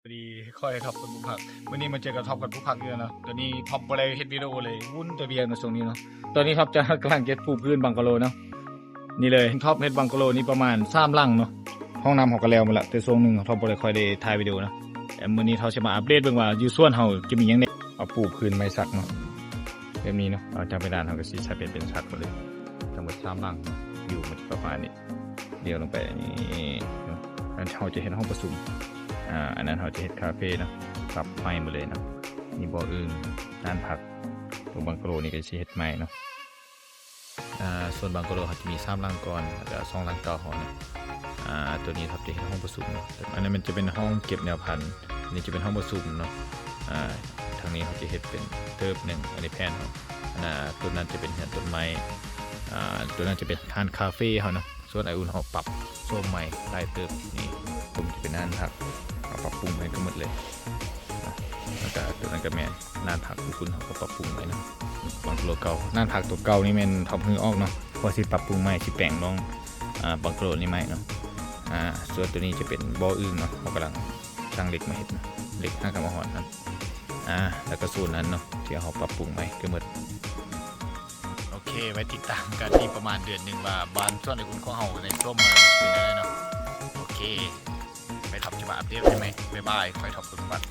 พอดีค่อยท็อปกับผู้พักวันนี้มาเจอกับท็อปกับผู้พักเยอะนะตอนนี้ท็อปอะไรเฮ็ดวิดีโอเลยวุ่นตัวเดียวในช่วงนี้เนาะตอนนี้ท็อปจะกำลังเก็บปูพื้นบังกะโลเนาะนี่เลยท็อปเฮ็ดบังกะโลนี่ประมาณ3หลังเนาะห้องน้ำของกะแล้วมาละแต่ช่วงหนึงท็อปบ่ได้ค่อยได้ถ่ายวิดีโอนะแต่มื้อนี้เขาจะมาอัปเดตเบิ่งว่าอยู่ส่วนเฮาจะมีหยังเนี่ยเอาปูพื้นไม้สักเนาะแบบนี้เนาะเอาจากไปด้านเฮาก็สิใช้เป็นสักหมดเลยทั้งหมด3หลังอยู่มันประมาณนี้เดียวลงไปนี่เนาะอันเขาจะเห็นห้องประชุมอันนั้นเขาจะเห็นคาเฟ่เนาะปรับไม้หมดเลยเนาะนี่บ่ออื่นด้านผักตรงบังกะโลนี่ก็จะเห็ดไม้เนาะส่วนบังกะโลเขาจะมี3หลังก่อนแล้วก็2หลังต่อหอเนี่ยตัวนี้ครับจะเห็นห้องประชุมเนาะอันนั้นมันจะเป็นห้องเก็บแนวพันธุ์อันนี้จะเป็นห้องประชุมเนาะทางนี้เขาจะเห็ดเป็นเติบหนึ่งอันนี้แพนเขาตัวนั้นจะเป็นเห็ดต้นไม้ตัวนั้นจะเป็นทานคาเฟ่เขาเนาะส่วนไออุ่นเขาปรับโซมใหม่ไล่เติบนี่ผมจะเป็นน่านผักเอาปรับปรุงให้ทั้งหมดเลยแล้วก็ตัวนั้นก็แม่น่านผักคุณเขาก็ปรับปรุงไว้นะบังกะโลเก่าน่านผักตัวเก่านี่มันทำให้ออกเนาะพอสิปรับปรุงใหม่สิแปลงลงบังกะโลนี่ใหม่เนาะส่วนตัวนี้จะเป็นบ่ออื่นเนาะเขากำลังช่างเหล็กมาเห็ดเหล็กห้ากำมะหอนนั้นแล้วก็ส่วนนั้นเนาะที่เขาปรับปรุงใหม่ก็หมดโอเคไว้ติดตามกันที่ประมาณเดือนหนึ่งว่าบ้านส่วนไออุ่นของเขาในร่มมาเป็นยังไงเนาะโอเคไปทับจะมาอัปเดตใช่ไหมบ๊ายบายคอยทับคุณบัต